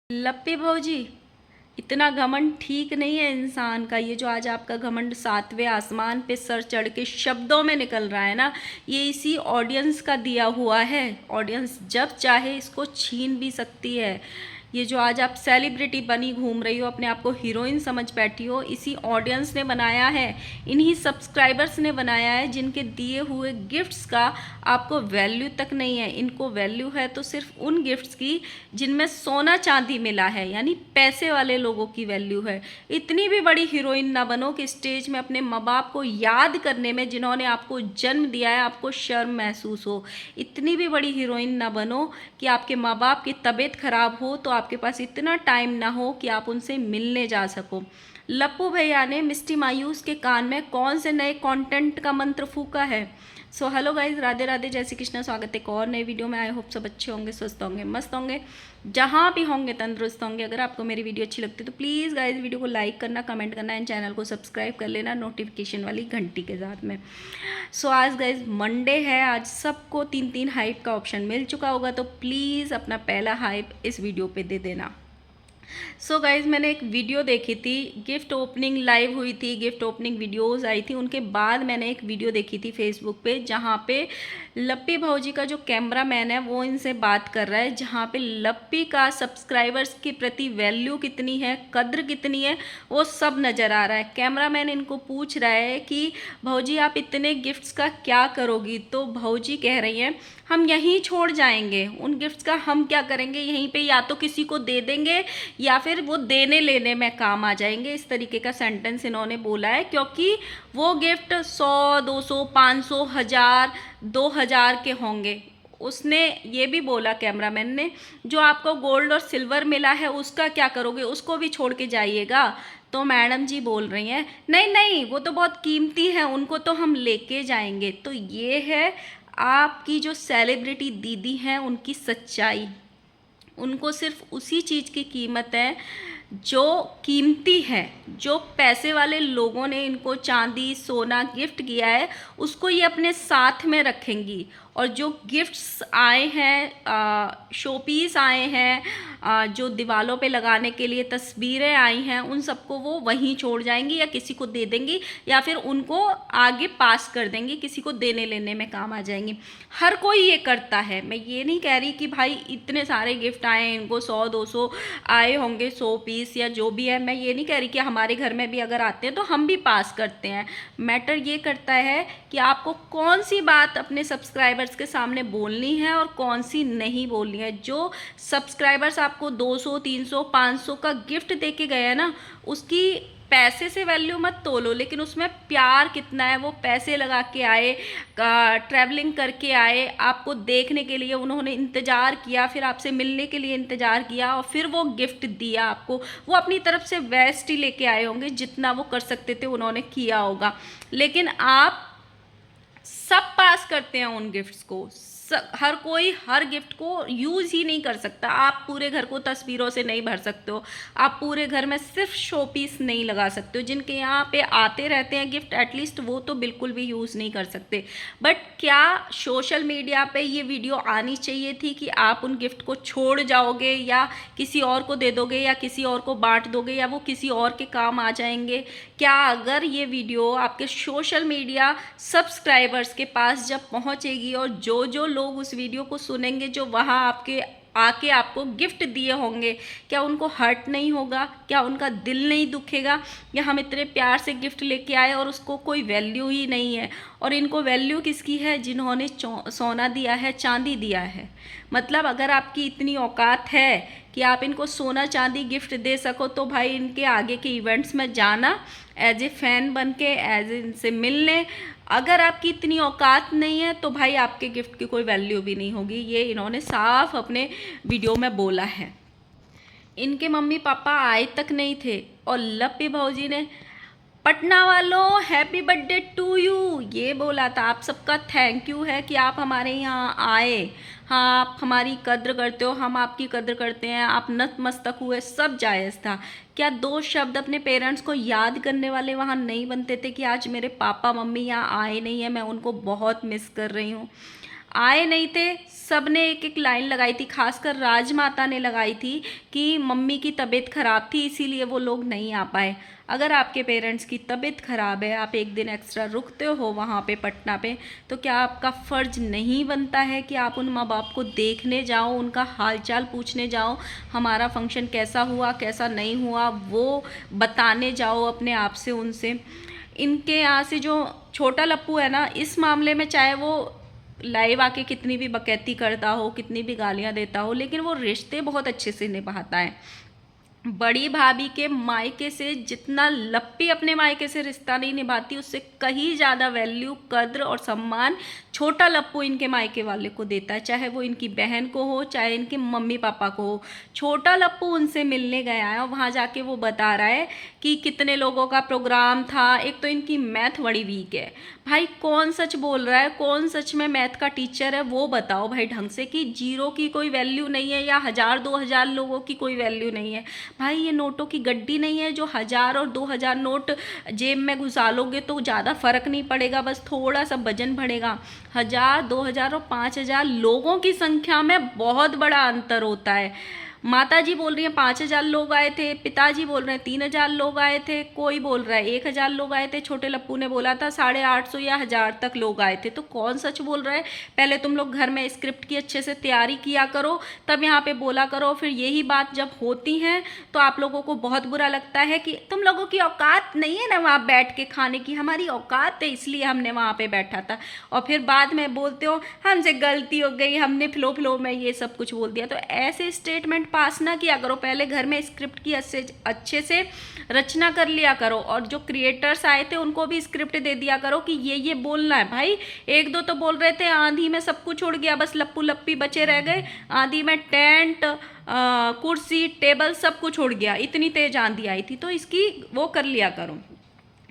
लप्पी भौजी, इतना घमंड ठीक नहीं है इंसान का। ये जो आज आपका घमंड सातवें आसमान पे सर चढ़ के शब्दों में निकल रहा है ना, ये इसी ऑडियंस का दिया हुआ है। ऑडियंस जब चाहे इसको छीन भी सकती है। ये जो आज आप सेलिब्रिटी बनी घूम रही हो, अपने आप को हीरोइन समझ बैठी हो, इसी ऑडियंस ने बनाया है, इन्हीं सब्सक्राइबर्स ने बनाया है, जिनके दिए हुए गिफ्ट्स का आपको वैल्यू तक नहीं है। इनको वैल्यू है तो सिर्फ उन गिफ्ट्स की जिनमें सोना चांदी मिला है, यानी पैसे वाले लोगों की वैल्यू है। इतनी भी बड़ी हीरोइन ना बनो कि स्टेज में अपने माँ बाप को याद करने में, जिन्होंने आपको जन्म दिया है, आपको शर्म महसूस हो। इतनी भी बड़ी हीरोइन ना बनो कि आपके माँ बाप की तबीयत खराब हो तो आपके पास इतना टाइम ना हो कि आप उनसे मिलने जा सको। लप्पू भैया ने मिस्टी मायूस के कान में कौन से नए कंटेंट का मंत्र फूका है। So hello guys, Radhe Radhe, जय श्री कृष्ण। स्वागत है एक और नई वीडियो में। आई होप सब अच्छे होंगे, स्वस्थ होंगे, मस्त होंगे, जहाँ भी होंगे तंदुरुस्त होंगे। अगर आपको मेरी वीडियो अच्छी लगती है तो प्लीज़ गाइज वीडियो को लाइक करना, कमेंट करना एंड चैनल को सब्सक्राइब कर लेना नोटिफिकेशन वाली घंटी के साथ में। सो आज गाइज मंडे है, आज सबको 3-3 हाइप का ऑप्शन मिल चुका होगा, तो प्लीज़ अपना पहला हाइप इस वीडियो पे दे देना। सो गाइज, मैंने एक वीडियो देखी थी, गिफ्ट ओपनिंग लाइव हुई थी, गिफ्ट ओपनिंग वीडियोस आई थी। उनके बाद मैंने एक वीडियो देखी थी फेसबुक पे, जहाँ पे लप्पी भौजी का जो कैमरा मैन है वो इनसे बात कर रहा है, जहाँ पे लप्पी का सब्सक्राइबर्स के प्रति वैल्यू कितनी है, कद्र कितनी है, वो सब नज़र आ रहा है। कैमरा मैन इनको पूछ रहा है कि भौजी आप इतने गिफ्ट्स का क्या करोगी, तो भौजी कह रही हैं हम यहीं छोड़ जाएंगे, उन गिफ्ट्स का हम क्या करेंगे, यहीं पे या तो किसी को दे देंगे या फिर वो देने लेने में काम आ जाएंगे। इस तरीके का सेंटेंस इन्होंने बोला है, क्योंकि वो गिफ्ट 100, 200, 500, 1000, 2000 के होंगे। उसने ये भी बोला, कैमरामैन ने, जो आपको गोल्ड और सिल्वर मिला है उसका क्या करोगे, उसको भी छोड़ के जाइएगा। तो मैडम जी बोल रही हैं नहीं नहीं, वो तो बहुत कीमती है, उनको तो हम लेके जाएंगे। तो ये है आपकी जो सेलिब्रिटी दीदी हैं उनकी सच्चाई। उनको सिर्फ उसी चीज़ की कीमत है जो कीमती है, जो पैसे वाले लोगों ने इनको चांदी सोना गिफ्ट किया है उसको ये अपने साथ में रखेंगी। और जो गिफ्ट्स आए हैं, शोपीस आए हैं, जो दीवारों पे लगाने के लिए तस्वीरें आई हैं, उन सबको वो वहीं छोड़ जाएंगी या किसी को दे देंगी या फिर उनको आगे पास कर देंगी, किसी को देने लेने में काम आ जाएंगी। हर कोई ये करता है। मैं ये नहीं कह रही कि भाई इतने सारे गिफ्ट आए हैं, इनको 100-200 आए होंगे, 100 पीस या जो भी है, मैं ये नहीं कह रही कि हमारे घर में भी अगर आते हैं तो हम भी पास करते हैं। मैटर ये करता है कि आपको कौन सी बात अपने सब्सक्राइबर्स के सामने बोलनी है और कौन सी नहीं बोलनी है। जो सब्सक्राइबर्स आपको 200, 300, 500 का गिफ्ट दे के गए हैं ना, उसकी पैसे से वैल्यू मत तोलो, लेकिन उसमें प्यार कितना है। वो पैसे लगा के आए, ट्रैवलिंग करके आए, आपको देखने के लिए उन्होंने इंतज़ार किया, फिर आपसे मिलने के लिए इंतज़ार किया और फिर वो गिफ्ट दिया आपको। वो अपनी तरफ से बेस्ट ही लेके आए होंगे, जितना वो कर सकते थे उन्होंने किया होगा। लेकिन आप सब पास करते हैं उन गिफ्ट्स को। हर कोई हर गिफ्ट को यूज़ ही नहीं कर सकता। आप पूरे घर को तस्वीरों से नहीं भर सकते हो, आप पूरे घर में सिर्फ शो पीस नहीं लगा सकते हो। जिनके यहाँ पे आते रहते हैं गिफ्ट, एटलीस्ट वो तो बिल्कुल भी यूज़ नहीं कर सकते। बट क्या सोशल मीडिया पे ये वीडियो आनी चाहिए थी कि आप उन गिफ्ट को छोड़ जाओगे या किसी और को दे दोगे या किसी और को बांट दोगे या वो किसी और के काम आ जाएंगे? क्या अगर ये वीडियो आपके सोशल मीडिया सब्सक्राइबर्स के पास जब पहुंचेगी और जो जो लोग उस वीडियो को सुनेंगे, जो वहाँ आपके आके आपको गिफ्ट दिए होंगे, क्या उनको हर्ट नहीं होगा? क्या उनका दिल नहीं दुखेगा कि हम इतने प्यार से गिफ्ट लेके आए और उसको कोई वैल्यू ही नहीं है? और इनको वैल्यू किसकी है? जिन्होंने सोना दिया है, चांदी दिया है। मतलब अगर आपकी इतनी औकात है कि आप इनको सोना चांदी गिफ्ट दे सको, तो भाई इनके आगे के इवेंट्स में जाना, एज ए फ़ैन बन के, एज इनसे मिलने। अगर आपकी इतनी औकात नहीं है तो भाई आपके गिफ्ट की कोई वैल्यू भी नहीं होगी। ये इन्होंने साफ अपने वीडियो में बोला है। इनके मम्मी पापा आए तक नहीं थे और लप्पी भौजी ने पटना वालों हैप्पी बर्थडे टू यू ये बोला था। आप सबका थैंक यू है कि आप हमारे यहाँ आए। हाँ, आप हमारी कद्र करते हो, हम आपकी कद्र करते हैं, आप नतमस्तक हुए, सब जायज़ था। क्या 2 शब्द अपने पेरेंट्स को याद करने वाले वहाँ नहीं बनते थे कि आज मेरे पापा मम्मी यहाँ आए नहीं हैं, मैं उनको बहुत मिस कर रही हूँ? आए नहीं थे, सबने एक एक लाइन लगाई थी, खासकर राजमाता ने लगाई थी कि मम्मी की तबीयत ख़राब थी इसीलिए वो लोग नहीं आ पाए। अगर आपके पेरेंट्स की तबीयत ख़राब है, आप एक दिन एक्स्ट्रा रुकते हो वहाँ पे पटना पे, तो क्या आपका फ़र्ज़ नहीं बनता है कि आप उन माँ बाप को देखने जाओ, उनका हालचाल पूछने जाओ, हमारा फंक्शन कैसा हुआ कैसा नहीं हुआ वो बताने जाओ अपने आप से उनसे। इनके यहाँ से जो छोटा लप्पू है ना, इस मामले में चाहे वो लाइव आके कितनी भी बकैती करता हो, कितनी भी गालियाँ देता हो, लेकिन वो रिश्ते बहुत अच्छे से निभाता है। बड़ी भाभी के मायके से जितना लप्पी अपने मायके से रिश्ता नहीं निभाती, उससे कहीं ज़्यादा वैल्यू, कद्र और सम्मान छोटा लप्पू इनके मायके वाले को देता है, चाहे वो इनकी बहन को हो, चाहे इनके मम्मी पापा को हो। छोटा लप्पू उनसे मिलने गया है और वहाँ जाके वो बता रहा है कि कितने लोगों का प्रोग्राम था। एक तो इनकी मैथ बड़ी वीक है। भाई कौन सच बोल रहा है, कौन सच में मैथ का टीचर है, वो बताओ भाई ढंग से, कि जीरो की कोई वैल्यू नहीं है या 1000-2000 लोगों की कोई वैल्यू नहीं है। भाई ये नोटों की गड्डी नहीं है जो 1000 और 2000 नोट जेब में घुसा लोगे तो ज़्यादा फर्क नहीं पड़ेगा, बस थोड़ा सा वजन बढ़ेगा। 1000, 2000 और 5000 लोगों की संख्या में बहुत बड़ा अंतर होता है। माता जी बोल रही हैं 5000 लोग आए थे, पिताजी बोल रहे हैं 3000 लोग आए थे, कोई बोल रहा है 1000 लोग आए थे, छोटे लप्पू ने बोला था 850 या 1000 तक लोग आए थे। तो कौन सच बोल रहा है? पहले तुम लोग घर में स्क्रिप्ट की अच्छे से तैयारी किया करो, तब यहाँ पे बोला करो। फिर यही बात जब होती है तो आप लोगों को बहुत बुरा लगता है कि तुम लोगों की औकात नहीं है ना वहाँ बैठ के खाने की, हमारी औकात है इसलिए हमने वहाँ पे बैठा था। और फिर बाद में बोलते हो हमसे गलती हो गई, हमने फ्लो में ये सब कुछ बोल दिया। तो ऐसे स्टेटमेंट पास ना किया करो, पहले घर में स्क्रिप्ट की अच्छे से रचना कर लिया करो, और जो क्रिएटर्स आए थे उनको भी स्क्रिप्ट दे दिया करो कि ये बोलना है। भाई एक दो तो बोल रहे थे आंधी में सब कुछ उड़ गया, बस लप्पू लप्पी बचे रह गए। आंधी में टेंट, कुर्सी, टेबल सब कुछ उड़ गया, इतनी तेज आंधी आई थी। तो इसकी वो कर लिया करो।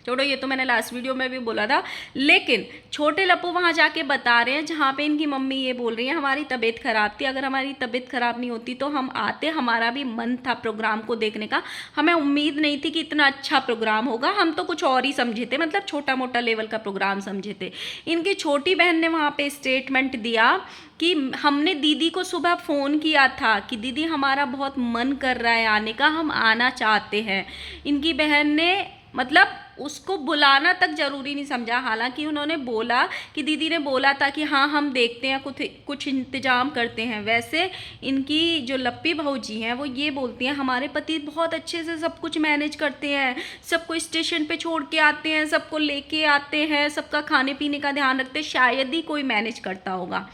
छोड़ो, ये तो मैंने लास्ट वीडियो में भी बोला था। लेकिन छोटे लप्पू वहाँ जाके बता रहे हैं जहाँ पे इनकी मम्मी ये बोल रही है हमारी तबीयत ख़राब थी, अगर हमारी तबीयत ख़राब नहीं होती तो हम आते, हमारा भी मन था प्रोग्राम को देखने का, हमें उम्मीद नहीं थी कि इतना अच्छा प्रोग्राम होगा, हम तो कुछ और ही समझे थे, मतलब छोटा मोटा लेवल का प्रोग्राम समझे थे। इनकी छोटी बहन ने वहाँ पे स्टेटमेंट दिया कि हमने दीदी को सुबह फ़ोन किया था कि दीदी हमारा बहुत मन कर रहा है आने का, हम आना चाहते हैं। इनकी बहन ने मतलब उसको बुलाना तक ज़रूरी नहीं समझा, हालांकि उन्होंने बोला कि दीदी ने बोला था कि हाँ हम देखते हैं, कुछ इंतज़ाम करते हैं। वैसे इनकी जो लप्पी भाऊजी हैं वो ये बोलती हैं हमारे पति बहुत अच्छे से सब कुछ मैनेज करते हैं, सबको स्टेशन पे छोड़ के आते हैं, सबको लेके आते हैं, सबका खाने पीने का ध्यान रखते हैं, शायद ही कोई मैनेज करता होगा।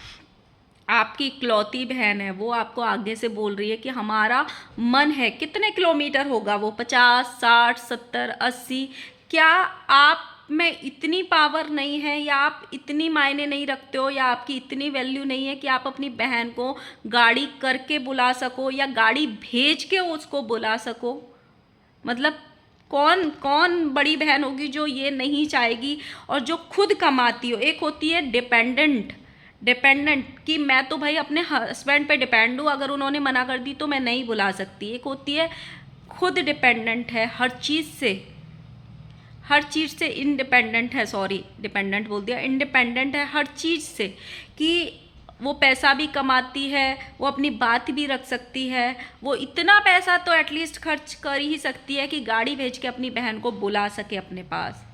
आपकी इकलौती बहन है, वो आपको आगे से बोल रही है कि हमारा मन है। कितने किलोमीटर होगा वो, 50, 60, 70, 80? क्या आप में इतनी पावर नहीं है, या आप इतनी मायने नहीं रखते हो, या आपकी इतनी वैल्यू नहीं है कि आप अपनी बहन को गाड़ी करके बुला सको या गाड़ी भेज के उसको बुला सको? मतलब कौन कौन बड़ी बहन होगी जो ये नहीं चाहेगी और जो खुद कमाती हो। एक होती है डिपेंडेंट कि मैं तो भाई अपने हस्बैंड पे डिपेंड हूँ, अगर उन्होंने मना कर दी तो मैं नहीं बुला सकती। एक होती है खुद डिपेंडेंट है हर चीज़ से इंडिपेंडेंट है, सॉरी डिपेंडेंट बोल दिया, इंडिपेंडेंट है हर चीज़ से, कि वो पैसा भी कमाती है, वो अपनी बात भी रख सकती है, वो इतना पैसा तो एटलीस्ट खर्च कर ही सकती है कि गाड़ी भेज के अपनी बहन को बुला सके अपने पास।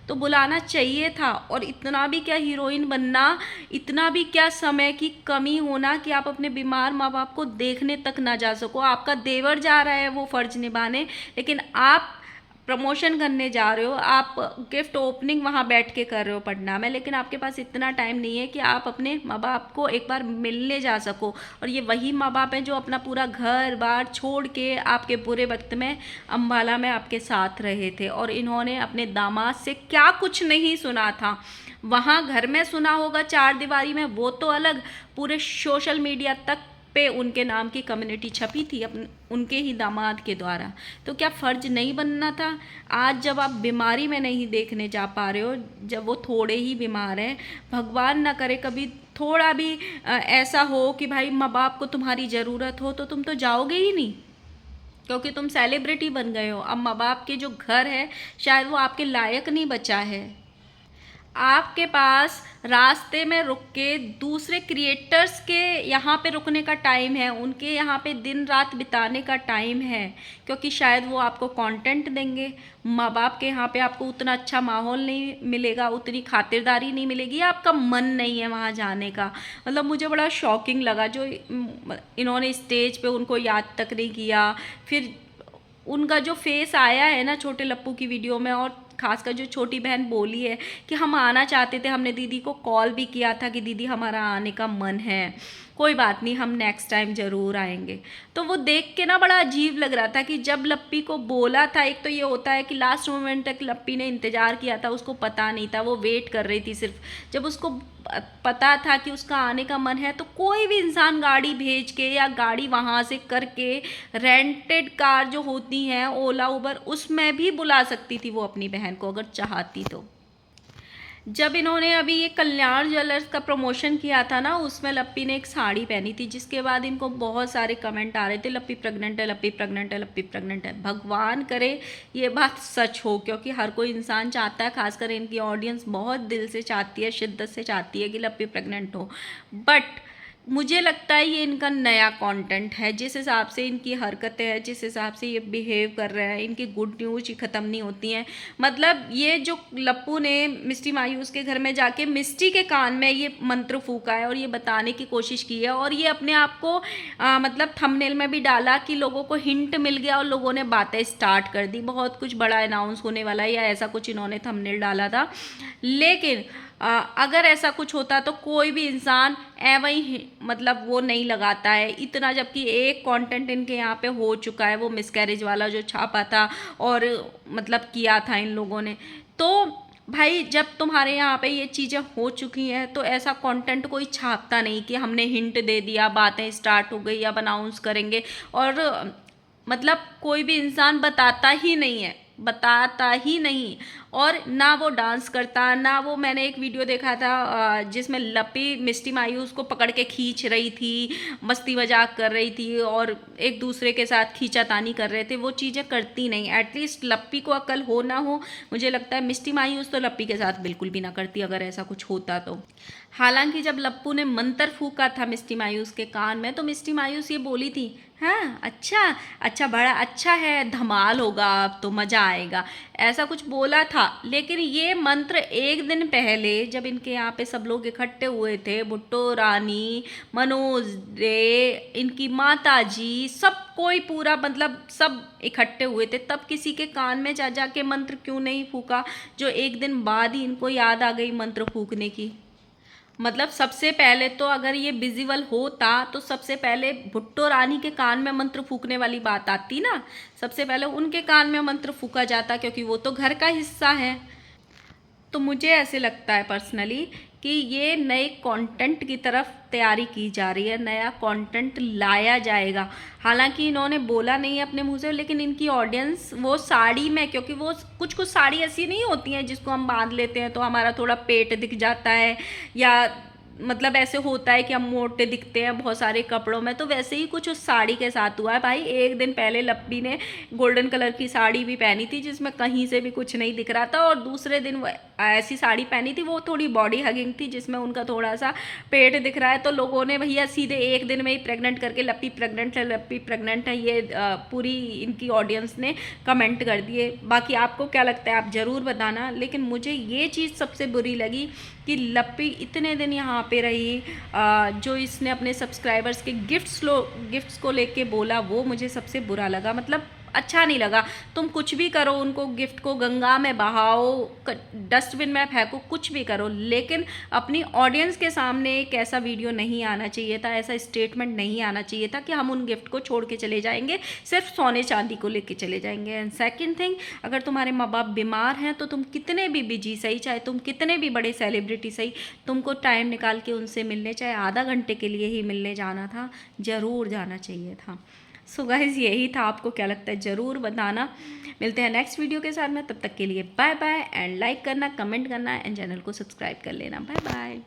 तो बुलाना चाहिए था। और इतना भी क्या हीरोइन बनना, इतना भी क्या समय की कमी होना कि आप अपने बीमार माँ बाप को देखने तक ना जा सको। आपका देवर जा रहा है वो फ़र्ज निभाने, लेकिन आप प्रमोशन करने जा रहे हो, आप गिफ्ट ओपनिंग वहाँ बैठ के कर रहे हो पटना में, लेकिन आपके पास इतना टाइम नहीं है कि आप अपने माँ बाप को एक बार मिलने जा सको। और ये वही माँ बाप हैं जो अपना पूरा घर बार छोड़ के आपके बुरे वक्त में अम्बाला में आपके साथ रहे थे, और इन्होंने अपने दामाद से क्या कुछ नहीं सुना था। वहाँ घर में सुना होगा चार दीवारी में, वो तो अलग, पूरे सोशल मीडिया तक पे उनके नाम की कम्युनिटी छपी थी उनके ही दामाद के द्वारा। तो क्या फ़र्ज नहीं बनना था? आज जब आप बीमारी में नहीं देखने जा पा रहे हो, जब वो थोड़े ही बीमार हैं, भगवान ना करे कभी थोड़ा भी ऐसा हो कि भाई माँ बाप को तुम्हारी ज़रूरत हो, तो तुम तो जाओगे ही नहीं, क्योंकि तुम सेलिब्रिटी बन गए हो। अब माँ बाप के जो घर है शायद वो आपके लायक नहीं बचा है। आपके पास रास्ते में रुक के दूसरे क्रिएटर्स के यहाँ पे रुकने का टाइम है, उनके यहाँ पे दिन रात बिताने का टाइम है, क्योंकि शायद वो आपको कंटेंट देंगे। माँ बाप के यहाँ पे आपको उतना अच्छा माहौल नहीं मिलेगा, उतनी खातिरदारी नहीं मिलेगी, आपका मन नहीं है वहाँ जाने का। मतलब मुझे बड़ा शॉकिंग लगा जो इन्होंने स्टेज पे उनको याद तक नहीं किया। फिर उनका जो फेस आया है ना छोटे लप्पू की वीडियो में, और खासकर जो छोटी बहन बोली है कि हम आना चाहते थे, हमने दीदी को कॉल भी किया था कि दीदी हमारा आने का मन है, कोई बात नहीं हम नेक्स्ट टाइम ज़रूर आएंगे। तो वो देख के ना बड़ा अजीब लग रहा था कि जब लप्पी को बोला था, एक तो ये होता है कि लास्ट मोमेंट तक लप्पी ने इंतज़ार किया था, उसको पता नहीं था, वो वेट कर रही थी सिर्फ। जब उसको पता था कि उसका आने का मन है तो कोई भी इंसान गाड़ी भेज के या गाड़ी वहाँ से करके, रेंटेड कार जो होती हैं ओला उबर, उसमें भी बुला सकती थी वो अपनी बहन को अगर चाहती तो। जब इन्होंने अभी ये कल्याण ज्वेलर्स का प्रमोशन किया था ना, उसमें लप्पी ने एक साड़ी पहनी थी, जिसके बाद इनको बहुत सारे कमेंट आ रहे थे लप्पी प्रेग्नेंट है, लप्पी प्रेग्नेंट है, लप्पी प्रेग्नेंट है। भगवान करे ये बात सच हो, क्योंकि हर कोई इंसान चाहता है, खासकर इनकी ऑडियंस बहुत दिल से चाहती है, शिद्दत से चाहती है कि लप्पी प्रेग्नेंट हो। बट मुझे लगता है ये इनका नया कंटेंट है, जिस हिसाब से इनकी हरकतें हैं, जिस हिसाब से ये बिहेव कर रहे हैं, इनकी गुड न्यूज ही ख़त्म नहीं होती हैं। मतलब ये जो लप्पू ने मिस्टी मायूस के घर में जाके मिस्टी के कान में ये मंत्र फूका है और ये बताने की कोशिश की है, और ये अपने आप को मतलब थंबनेल में भी डाला कि लोगों को हिंट मिल गया और लोगों ने बातें स्टार्ट कर दी, बहुत कुछ बड़ा अनाउंस होने वाला है या ऐसा कुछ इन्होंने थंबनेल डाला था। लेकिन अगर ऐसा कुछ होता तो कोई भी इंसान वही मतलब वो नहीं लगाता है इतना, जबकि एक कंटेंट इनके यहाँ पे हो चुका है, वो मिसकैरेज वाला जो छापा था और मतलब किया था इन लोगों ने। तो भाई जब तुम्हारे यहाँ पे ये चीज़ें हो चुकी हैं तो ऐसा कंटेंट कोई छापता नहीं कि हमने हिंट दे दिया, बातें स्टार्ट हो गई, अब अनाउंस करेंगे, और मतलब कोई भी इंसान बताता ही नहीं है, बताता ही नहीं। और ना वो डांस करता, ना वो, मैंने एक वीडियो देखा था जिसमें लप्पी मिस्टी मायूस को पकड़ के खींच रही थी, मस्ती मजाक कर रही थी और एक दूसरे के साथ खींचातानी कर रहे थे, वो चीज़ें करती नहीं। एटलीस्ट लप्पी को अकल हो ना हो, मुझे लगता है मिस्टी मायूस तो लप्पी के साथ बिल्कुल भी ना करती अगर ऐसा कुछ होता तो। हालांकि जब लप्पू ने मंत्र फूका था मिस्टी मायूस के कान में, तो मिस्टी मायूस ये बोली थी, हाँ अच्छा अच्छा, बड़ा अच्छा है, धमाल होगा, अब तो मज़ा आएगा, ऐसा कुछ बोला था। लेकिन ये मंत्र एक दिन पहले जब इनके यहाँ पे सब लोग इकट्ठे हुए थे, भुट्टो रानी, मनोज रे, इनकी माता जी, सब कोई पूरा मतलब सब इकट्ठे हुए थे, तब किसी के कान में जा जा के मंत्र क्यों नहीं फूका, जो एक दिन बाद ही इनको याद आ गई मंत्र फूकने की। मतलब सबसे पहले तो अगर ये विजिबल होता तो सबसे पहले भुट्टो रानी के कान में मंत्र फूकने वाली बात आती ना, सबसे पहले उनके कान में मंत्र फूका जाता, क्योंकि वो तो घर का हिस्सा है। तो मुझे ऐसे लगता है पर्सनली कि ये नए कंटेंट की तरफ तैयारी की जा रही है, नया कंटेंट लाया जाएगा। हालांकि इन्होंने बोला नहीं है अपने मुंह से, लेकिन इनकी ऑडियंस वो साड़ी में, क्योंकि वो कुछ कुछ साड़ी ऐसी नहीं होती हैं जिसको हम बांध लेते हैं तो हमारा थोड़ा पेट दिख जाता है, या मतलब ऐसे होता है कि हम मोटे दिखते हैं बहुत सारे कपड़ों में, तो वैसे ही कुछ उस साड़ी के साथ हुआ है भाई। एक दिन पहले लप्पी ने गोल्डन कलर की साड़ी भी पहनी थी जिसमें कहीं से भी कुछ नहीं दिख रहा था, और दूसरे दिन वो ऐसी साड़ी पहनी थी, वो थोड़ी बॉडी हगिंग थी जिसमें उनका थोड़ा सा पेट दिख रहा है। तो लोगों ने भैया सीधे एक दिन में ही प्रेग्नेंट करके लप्पी प्रेग्नेंट है, लप्पी प्रेग्नेंट है, ये पूरी इनकी ऑडियंस ने कमेंट कर दिए। बाकी आपको क्या लगता है आप ज़रूर बताना। लेकिन मुझे ये चीज़ सबसे बुरी लगी कि लप्पी इतने दिन यहाँ पे रही, जो इसने अपने सब्सक्राइबर्स के गिफ्ट्स को लेके बोला, वो मुझे सबसे बुरा लगा। मतलब अच्छा नहीं लगा। तुम कुछ भी करो, उनको गिफ्ट को गंगा में बहाओ, डस्टबिन में फेंको, कुछ भी करो, लेकिन अपनी ऑडियंस के सामने एक ऐसा वीडियो नहीं आना चाहिए था, ऐसा स्टेटमेंट नहीं आना चाहिए था कि हम उन गिफ्ट को छोड़ के चले जाएंगे, सिर्फ सोने चांदी को लेके चले जाएंगे। एंड सेकेंड थिंग, अगर तुम्हारे माँ बाप बीमार हैं तो तुम कितने भी बिजी सही, चाहे तुम कितने भी बड़े सेलिब्रिटी सही, तुमको टाइम निकाल के उनसे मिलने, चाहे आधा घंटे के लिए ही मिलने जाना था, ज़रूर जाना चाहिए था। सो गाइज़ यही था, आपको क्या लगता है ज़रूर बताना। मिलते हैं नेक्स्ट वीडियो के साथ में, तब तक के लिए बाय बाय, एंड लाइक करना, कमेंट करना एंड चैनल को सब्सक्राइब कर लेना। Bye bye.